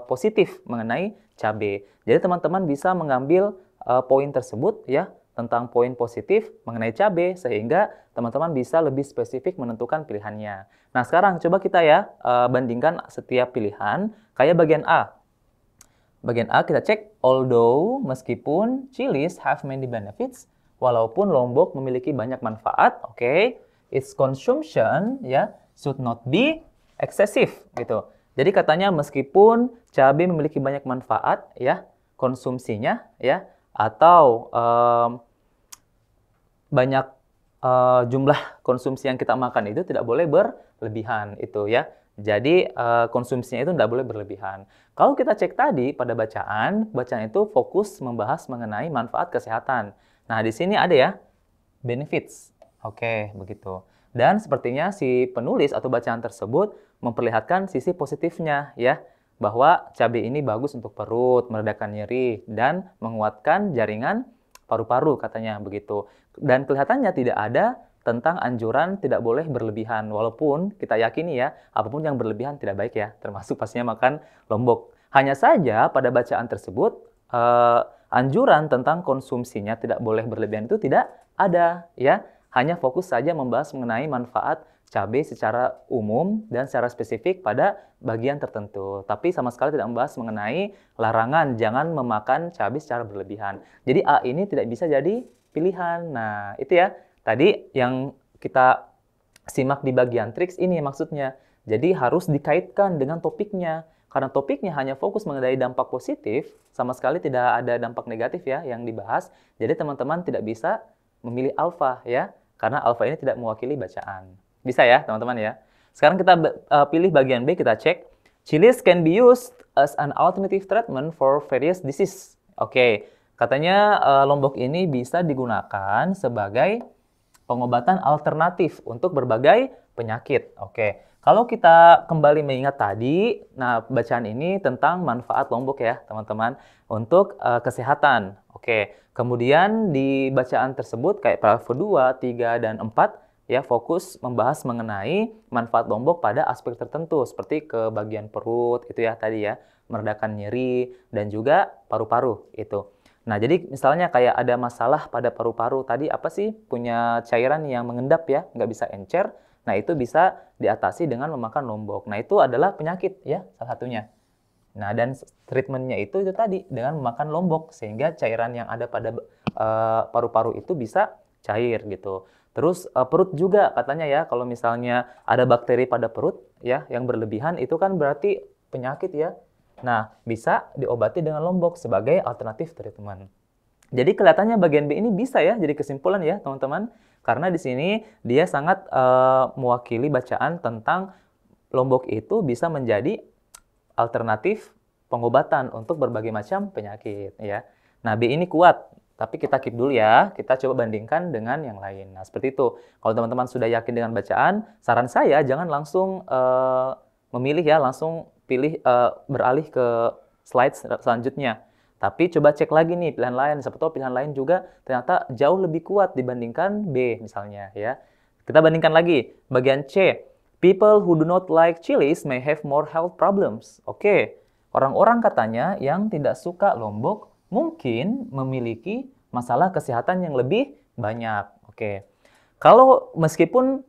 positif mengenai cabai. Jadi teman-teman bisa mengambil poin tersebut ya tentang poin positif mengenai cabai sehingga teman-teman bisa lebih spesifik menentukan pilihannya. Nah, sekarang coba kita ya bandingkan setiap pilihan kayak bagian A. Bagian A kita cek, although meskipun chilies have many benefits, walaupun lombok memiliki banyak manfaat, oke, its consumption ya should not be excessive gitu. Jadi katanya meskipun cabai memiliki banyak manfaat ya, konsumsinya ya atau banyak jumlah konsumsi yang kita makan itu tidak boleh berlebihan itu ya. Jadi konsumsinya itu tidak boleh berlebihan. Kalau kita cek tadi pada bacaan itu fokus membahas mengenai manfaat kesehatan. Nah, di sini ada ya benefits. Oke, begitu. Dan sepertinya si penulis atau bacaan tersebut memperlihatkan sisi positifnya ya, bahwa cabai ini bagus untuk perut, meredakan nyeri dan menguatkan jaringan paru-paru katanya begitu. Dan kelihatannya tidak ada tentang anjuran tidak boleh berlebihan. Walaupun kita yakini ya, apapun yang berlebihan tidak baik ya, termasuk pastinya makan lombok. Hanya saja pada bacaan tersebut, anjuran tentang konsumsinya tidak boleh berlebihan itu tidak ada ya. Hanya fokus saja membahas mengenai manfaat cabai secara umum dan secara spesifik pada bagian tertentu. Tapi sama sekali tidak membahas mengenai larangan jangan memakan cabai secara berlebihan. Jadi A ini tidak bisa jadi pilihan. Nah, itu ya. Tadi yang kita simak di bagian triks ini maksudnya. Jadi harus dikaitkan dengan topiknya. Karena topiknya hanya fokus mengenai dampak positif, sama sekali tidak ada dampak negatif ya yang dibahas. Jadi teman-teman tidak bisa memilih alfa ya, karena alfa ini tidak mewakili bacaan. Bisa ya teman-teman ya. Sekarang kita pilih bagian B, kita cek. Chilies can be used as an alternative treatment for various disease. Oke, katanya lombok ini bisa digunakan sebagai pengobatan alternatif untuk berbagai penyakit. Oke, kalau kita kembali mengingat tadi, nah bacaan ini tentang manfaat lombok ya teman-teman untuk kesehatan. Oke, kemudian di bacaan tersebut kayak paragraf 2, 3, dan 4 ya fokus membahas mengenai manfaat lombok pada aspek tertentu seperti ke bagian perut itu ya tadi ya, meredakan nyeri dan juga paru-paru itu. Nah, jadi misalnya kayak ada masalah pada paru-paru tadi apa sih? Punya cairan yang mengendap ya, nggak bisa encer. Nah, itu bisa diatasi dengan memakan lombok. Nah, itu adalah penyakit ya, salah satunya. Nah, dan treatmentnya itu tadi dengan memakan lombok sehingga cairan yang ada pada paru-paru itu bisa cair gitu. Terus perut juga katanya ya, kalau misalnya ada bakteri pada perut ya yang berlebihan itu kan berarti penyakit ya. Nah, bisa diobati dengan lombok sebagai alternatif treatment. Jadi kelihatannya bagian B ini bisa ya jadi kesimpulan ya teman-teman. Karena di sini dia sangat mewakili bacaan tentang lombok itu bisa menjadi alternatif pengobatan untuk berbagai macam penyakit ya. Nah, B ini kuat, tapi kita keep dulu ya. Kita coba bandingkan dengan yang lain. Nah, seperti itu. Kalau teman-teman sudah yakin dengan bacaan, saran saya jangan langsung memilih ya, langsung pilih beralih ke slide selanjutnya. Tapi coba cek lagi nih pilihan lain. Siapa tahu pilihan lain juga ternyata jauh lebih kuat dibandingkan B misalnya ya. Kita bandingkan lagi. Bagian C. People who do not like chilies may have more health problems. Oke. Orang-orang katanya yang tidak suka lombok mungkin memiliki masalah kesehatan yang lebih banyak. Oke. Kalau meskipun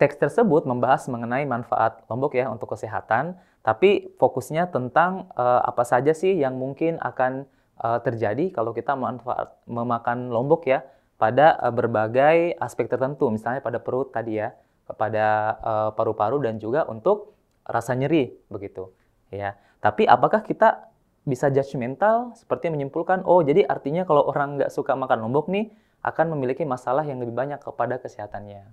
teks tersebut membahas mengenai manfaat lombok ya untuk kesehatan, tapi fokusnya tentang apa saja sih yang mungkin akan terjadi kalau kita memakan lombok ya pada berbagai aspek tertentu, misalnya pada perut tadi ya, pada paru-paru dan juga untuk rasa nyeri begitu ya. Tapi apakah kita bisa judgmental seperti menyimpulkan, oh jadi artinya kalau orang nggak suka makan lombok nih akan memiliki masalah yang lebih banyak kepada kesehatannya.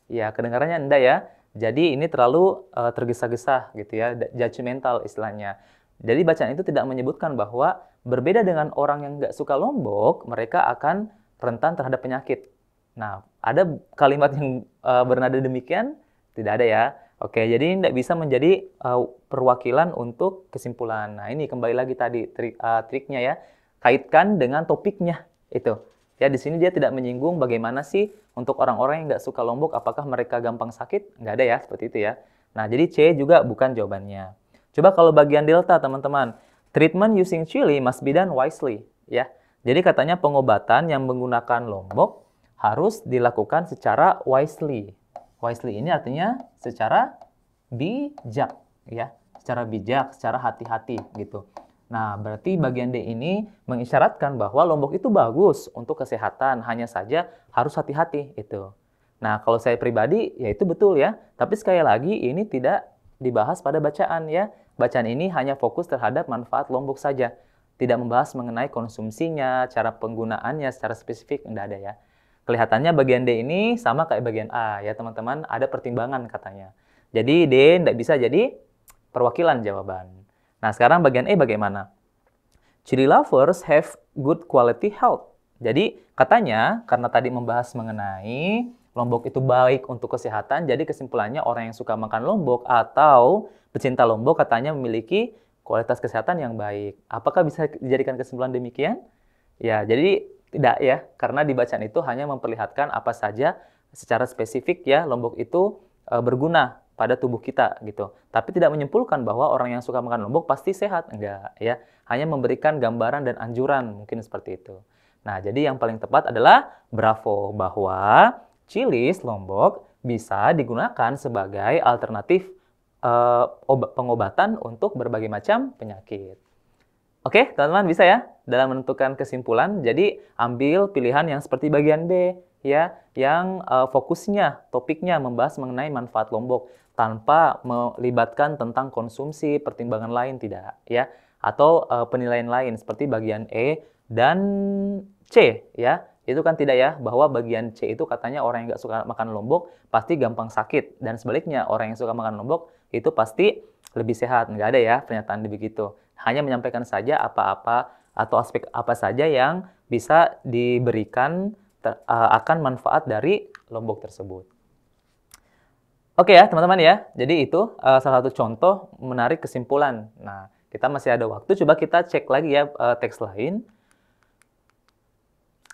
Ya, kedengarannya enggak ya. Jadi ini terlalu tergesa-gesa gitu ya, judgmental istilahnya. Jadi bacaan itu tidak menyebutkan bahwa berbeda dengan orang yang nggak suka lombok, mereka akan rentan terhadap penyakit. Nah, ada kalimat yang bernada demikian? Tidak ada ya. Oke, jadi tidak bisa menjadi perwakilan untuk kesimpulan. Nah, ini kembali lagi tadi triknya ya. Kaitkan dengan topiknya itu. Ya, di sini dia tidak menyinggung bagaimana sih untuk orang-orang yang nggak suka lombok, apakah mereka gampang sakit? Nggak ada ya, seperti itu ya. Nah, jadi C juga bukan jawabannya. Coba kalau bagian delta, teman-teman. Treatment using chili must be done wisely. Ya, jadi katanya pengobatan yang menggunakan lombok harus dilakukan secara wisely. Wisely ini artinya secara bijak, ya. Secara bijak, secara hati-hati gitu. Nah, berarti bagian D ini mengisyaratkan bahwa lombok itu bagus untuk kesehatan, hanya saja harus hati-hati itu. Nah, kalau saya pribadi, ya itu betul ya. Tapi sekali lagi, ini tidak dibahas pada bacaan ya. Bacaan ini hanya fokus terhadap manfaat lombok saja. Tidak membahas mengenai konsumsinya, cara penggunaannya secara spesifik, tidak ada ya. Kelihatannya bagian D ini sama kayak bagian A ya teman-teman, ada pertimbangan katanya. Jadi D tidak bisa jadi perwakilan jawaban. Nah, sekarang bagian E bagaimana? Chili lovers have good quality health. Jadi, katanya, karena tadi membahas mengenai lombok itu baik untuk kesehatan, jadi kesimpulannya orang yang suka makan lombok atau pecinta lombok katanya memiliki kualitas kesehatan yang baik. Apakah bisa dijadikan kesimpulan demikian? Ya, jadi tidak ya, karena di bacaan itu hanya memperlihatkan apa saja secara spesifik ya, lombok itu berguna pada tubuh kita gitu. Tapi tidak menyimpulkan bahwa orang yang suka makan lombok pasti sehat, enggak ya. Hanya memberikan gambaran dan anjuran mungkin seperti itu. Nah, jadi yang paling tepat adalah bravo bahwa chilies lombok bisa digunakan sebagai alternatif pengobatan untuk berbagai macam penyakit. Oke, teman-teman bisa ya dalam menentukan kesimpulan. Jadi ambil pilihan yang seperti bagian B ya yang fokusnya, topiknya membahas mengenai manfaat Lombok tanpa melibatkan tentang konsumsi, pertimbangan lain tidak ya, atau penilaian lain seperti bagian E dan C ya. Itu kan tidak ya, bahwa bagian C itu katanya orang yang nggak suka makan lombok pasti gampang sakit. Dan sebaliknya, orang yang suka makan lombok itu pasti lebih sehat. Nggak ada ya pernyataan begitu. Hanya menyampaikan saja apa-apa atau aspek apa saja yang bisa diberikan akan manfaat dari lombok tersebut. Oke ya teman-teman ya, jadi itu salah satu contoh menarik kesimpulan. Nah, kita masih ada waktu, coba kita cek lagi ya teks lain.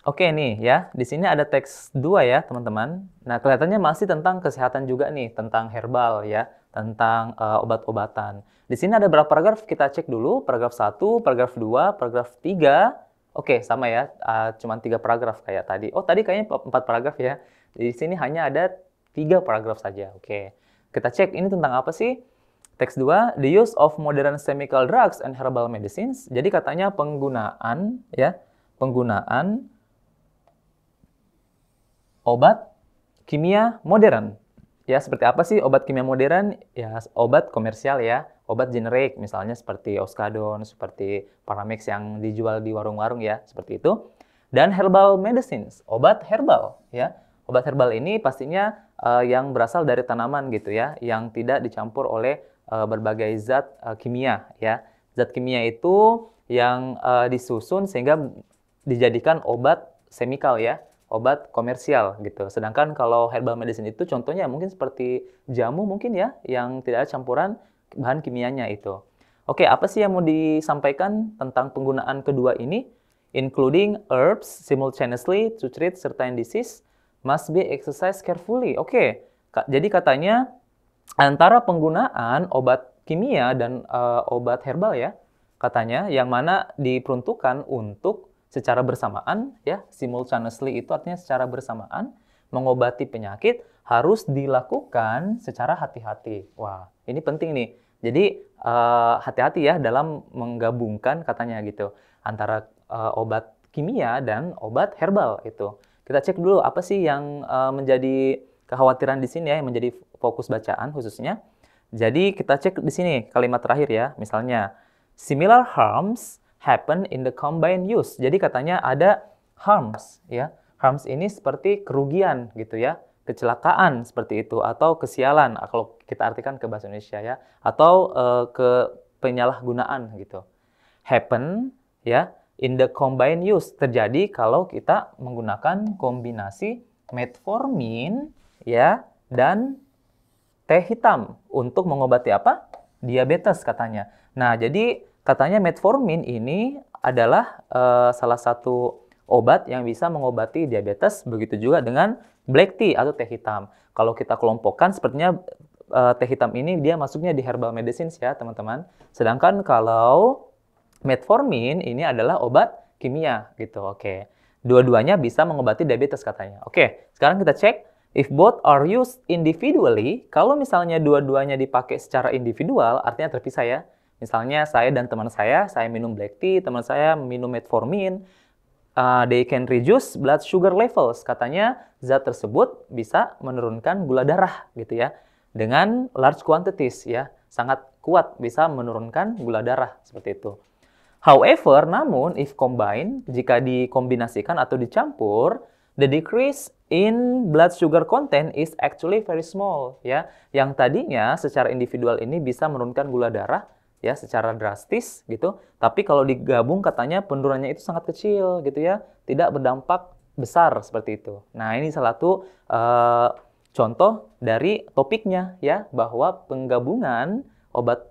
Oke nih ya, di sini ada teks 2 ya teman-teman. Nah kelihatannya masih tentang kesehatan juga nih, tentang herbal ya, tentang obat-obatan. Di sini ada berapa paragraf, kita cek dulu, paragraf 1, paragraf 2, paragraf 3. Oke sama ya, cuma 3 paragraf kayak tadi. Oh tadi kayaknya 4 paragraf ya, di sini hanya ada 3 paragraf saja. Oke, kita cek ini tentang apa sih? Teks 2, the use of modern chemical drugs and herbal medicines. Jadi katanya penggunaan obat kimia modern. Ya, seperti apa sih obat kimia modern? Ya, obat komersial ya, obat generik, misalnya seperti Oskadon, seperti Paramix yang dijual di warung-warung ya, seperti itu. Dan herbal medicines, obat herbal ya. Obat herbal ini pastinya yang berasal dari tanaman gitu ya, yang tidak dicampur oleh berbagai zat kimia ya. Zat kimia itu yang disusun sehingga dijadikan obat semikal ya, obat komersial gitu. Sedangkan kalau herbal medicine itu contohnya mungkin seperti jamu mungkin ya, yang tidak ada campuran bahan kimianya itu. Oke, apa sih yang mau disampaikan tentang penggunaan kedua ini? Including herbs simultaneously to treat certain disease must be exercised carefully. Oke, jadi katanya antara penggunaan obat kimia dan obat herbal ya, katanya yang mana diperuntukkan untuk secara bersamaan ya, simultaneously itu artinya secara bersamaan mengobati penyakit harus dilakukan secara hati-hati. Wah, ini penting nih. Jadi hati-hati ya dalam menggabungkan katanya gitu antara obat kimia dan obat herbal itu. Kita cek dulu apa sih yang menjadi kekhawatiran di sini ya, yang menjadi fokus bacaan khususnya. Jadi kita cek di sini kalimat terakhir ya, misalnya similar harms happen in the combined use. Jadi katanya ada harms ya. Harms ini seperti kerugian gitu ya, kecelakaan seperti itu atau kesialan kalau kita artikan ke bahasa Indonesia ya, atau ke penyalahgunaan gitu. Happen ya in the combined use terjadi kalau kita menggunakan kombinasi metformin ya dan teh hitam untuk mengobati apa? Diabetes katanya. Nah, jadi katanya metformin ini adalah salah satu obat yang bisa mengobati diabetes, begitu juga dengan black tea atau teh hitam. Kalau kita kelompokkan, sepertinya teh hitam ini dia masuknya di herbal medicines ya, teman-teman. Sedangkan kalau metformin ini adalah obat kimia gitu. Oke. Dua-duanya bisa mengobati diabetes katanya. Oke, sekarang kita cek if both are used individually, kalau misalnya dua-duanya dipakai secara individual, artinya terpisah ya. Misalnya saya dan teman saya minum black tea, teman saya minum metformin, they can reduce blood sugar levels. Katanya zat tersebut bisa menurunkan gula darah gitu ya. Dengan large quantities ya, sangat kuat bisa menurunkan gula darah seperti itu. However, namun if combined, jika dikombinasikan atau dicampur, the decrease in blood sugar content is actually very small ya. Yang tadinya secara individual ini bisa menurunkan gula darah ya secara drastis gitu, tapi kalau digabung katanya penurunannya itu sangat kecil gitu ya, tidak berdampak besar seperti itu. Nah, ini salah satu contoh dari topiknya ya, bahwa penggabungan obat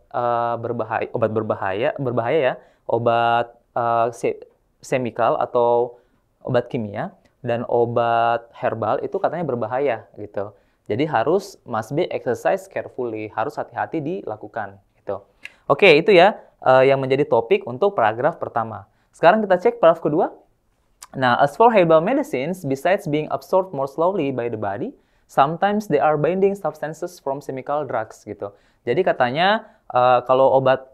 berbahaya ya, obat semikal atau obat kimia dan obat herbal itu katanya berbahaya gitu. Jadi harus must be exercised carefully, harus hati-hati dilakukan gitu. Oke, itu ya yang menjadi topik untuk paragraf pertama. Sekarang kita cek paragraf kedua. Nah, as for herbal medicines, besides being absorbed more slowly by the body, sometimes they are binding substances from chemical drugs gitu. Jadi katanya kalau obat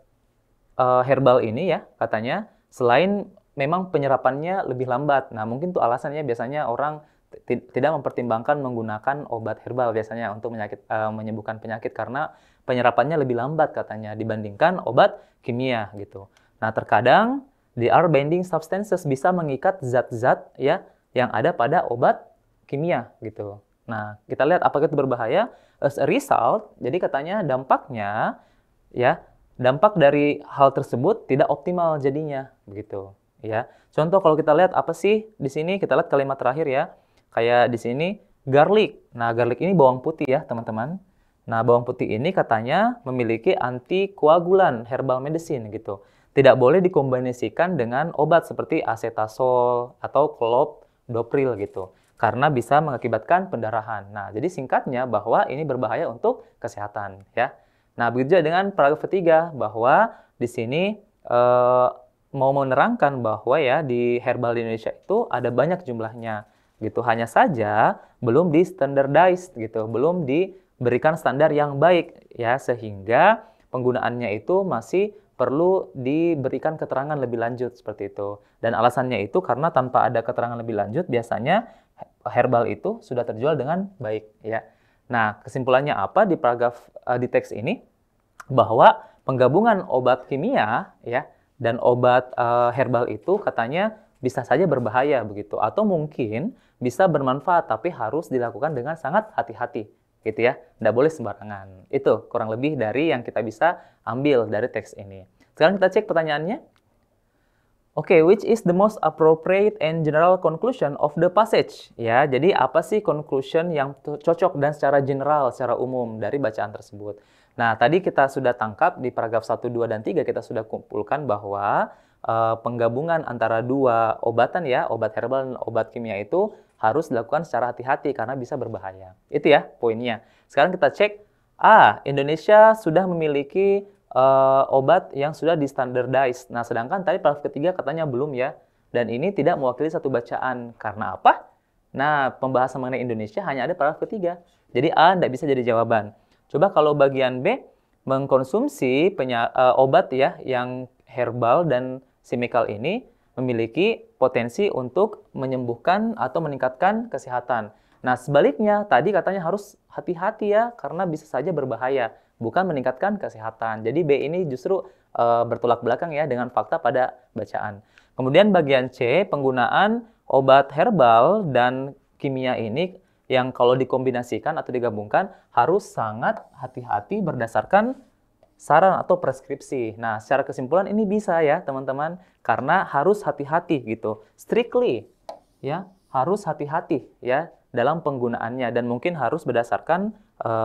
herbal ini ya, katanya selain memang penyerapannya lebih lambat. Nah, mungkin tuh alasannya biasanya orang tidak mempertimbangkan menggunakan obat herbal biasanya untuk menyembuhkan penyakit karena penyerapannya lebih lambat katanya dibandingkan obat kimia gitu. Nah, terkadang DR binding substances bisa mengikat zat-zat ya yang ada pada obat kimia gitu. Nah, kita lihat apakah itu berbahaya? As a result, jadi katanya dampaknya ya, dampak dari hal tersebut tidak optimal jadinya begitu ya. Contoh kalau kita lihat apa sih di sini, kita lihat kalimat terakhir ya. Kayak di sini garlic. Nah, garlic ini bawang putih ya, teman-teman. Nah, bawang putih ini katanya memiliki antikoagulan herbal medicine gitu. Tidak boleh dikombinasikan dengan obat seperti acetasol atau clopidogrel gitu. Karena bisa mengakibatkan pendarahan. Nah, jadi singkatnya bahwa ini berbahaya untuk kesehatan ya. Nah, begitu juga dengan paragraf ketiga bahwa di sini mau menerangkan bahwa ya di herbal di Indonesia itu ada banyak jumlahnya gitu. Hanya saja belum di standardized gitu, belum diberikan standar yang baik ya sehingga penggunaannya itu masih perlu diberikan keterangan lebih lanjut seperti itu. Dan alasannya itu karena tanpa ada keterangan lebih lanjut biasanya herbal itu sudah terjual dengan baik ya. Nah, kesimpulannya apa di paragraf di teks ini? Bahwa penggabungan obat kimia ya dan obat herbal itu katanya bisa saja berbahaya begitu atau mungkin bisa bermanfaat tapi harus dilakukan dengan sangat hati-hati gitu ya. Tidak boleh sembarangan. Itu kurang lebih dari yang kita bisa ambil dari teks ini. Sekarang kita cek pertanyaannya. Oke, which is the most appropriate and general conclusion of the passage? Ya, jadi apa sih conclusion yang cocok dan secara general, secara umum dari bacaan tersebut? Nah, tadi kita sudah tangkap di paragraf 1, 2, dan 3 kita sudah kumpulkan bahwa penggabungan antara dua obatan ya, obat herbal dan obat kimia itu harus dilakukan secara hati-hati karena bisa berbahaya. Itu ya poinnya. Sekarang kita cek, Indonesia sudah memiliki obat yang sudah di-standardized. Nah, sedangkan tadi paragraf ketiga katanya belum ya. Dan ini tidak mewakili satu bacaan. Karena apa? Nah, pembahasan mengenai Indonesia hanya ada paragraf ketiga. Jadi A tidak bisa jadi jawaban. Coba kalau bagian B, mengkonsumsi obat ya yang herbal dan chemical ini memiliki potensi untuk menyembuhkan atau meningkatkan kesehatan. Nah, sebaliknya tadi katanya harus hati-hati ya karena bisa saja berbahaya, bukan meningkatkan kesehatan. Jadi B ini justru bertolak belakang ya dengan fakta pada bacaan. Kemudian bagian C, penggunaan obat herbal dan kimia ini yang kalau dikombinasikan atau digabungkan harus sangat hati-hati berdasarkan saran atau preskripsi. Nah, secara kesimpulan ini bisa ya teman-teman karena harus hati-hati gitu. Strictly ya, harus hati-hati ya dalam penggunaannya dan mungkin harus berdasarkan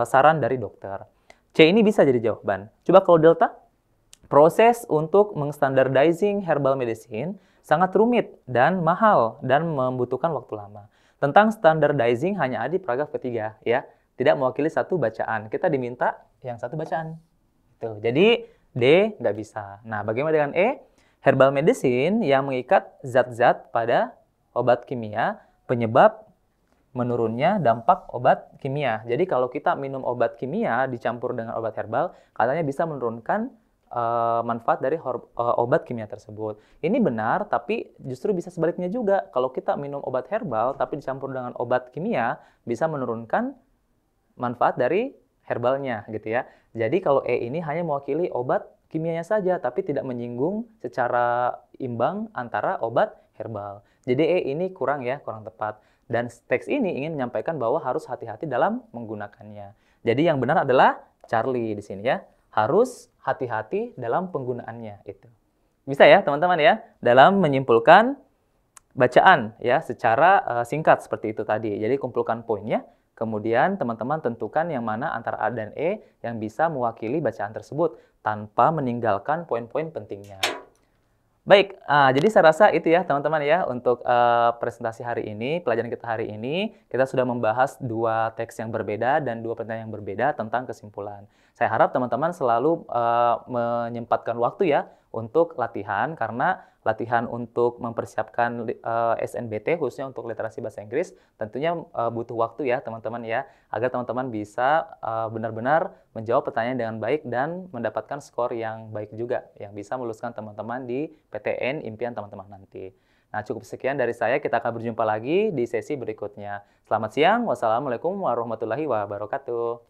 saran dari dokter. C ini bisa jadi jawaban. Coba kalau delta, proses untuk mengstandardizing herbal medicine sangat rumit dan mahal dan membutuhkan waktu lama. Tentang standardizing hanya ada di paragraf ketiga ya, tidak mewakili satu bacaan. Kita diminta yang satu bacaan. Tuh, jadi D nggak bisa. Nah, bagaimana dengan E? Herbal medicine yang mengikat zat-zat pada obat kimia penyebab menurunnya dampak obat kimia. Jadi kalau kita minum obat kimia dicampur dengan obat herbal, katanya bisa menurunkan manfaat dari obat kimia tersebut. Ini benar, tapi justru bisa sebaliknya juga. Kalau kita minum obat herbal tapi dicampur dengan obat kimia, bisa menurunkan manfaat dari herbalnya gitu ya. Jadi kalau E ini hanya mewakili obat kimianya saja, tapi tidak menyinggung secara imbang antara obat herbal. Jadi E ini kurang ya, kurang tepat. Dan teks ini ingin menyampaikan bahwa harus hati-hati dalam menggunakannya. Jadi yang benar adalah Charlie di sini ya. Harus hati-hati dalam penggunaannya itu. Bisa ya teman-teman ya dalam menyimpulkan bacaan ya secara singkat seperti itu tadi. Jadi kumpulkan poinnya, kemudian teman-teman tentukan yang mana antara A dan E yang bisa mewakili bacaan tersebut tanpa meninggalkan poin-poin pentingnya. Baik, jadi saya rasa itu ya teman-teman ya untuk presentasi hari ini, pelajaran kita hari ini. Kita sudah membahas dua teks yang berbeda dan dua pertanyaan yang berbeda tentang kesimpulan. Saya harap teman-teman selalu menyempatkan waktu ya untuk latihan, karena latihan untuk mempersiapkan SNBT khususnya untuk literasi bahasa Inggris tentunya butuh waktu ya teman-teman ya, agar teman-teman bisa benar-benar menjawab pertanyaan dengan baik dan mendapatkan skor yang baik juga yang bisa meluluskan teman-teman di PTN impian teman-teman nanti. Nah, cukup sekian dari saya. Kita akan berjumpa lagi di sesi berikutnya. Selamat siang. Wassalamualaikum warahmatullahi wabarakatuh.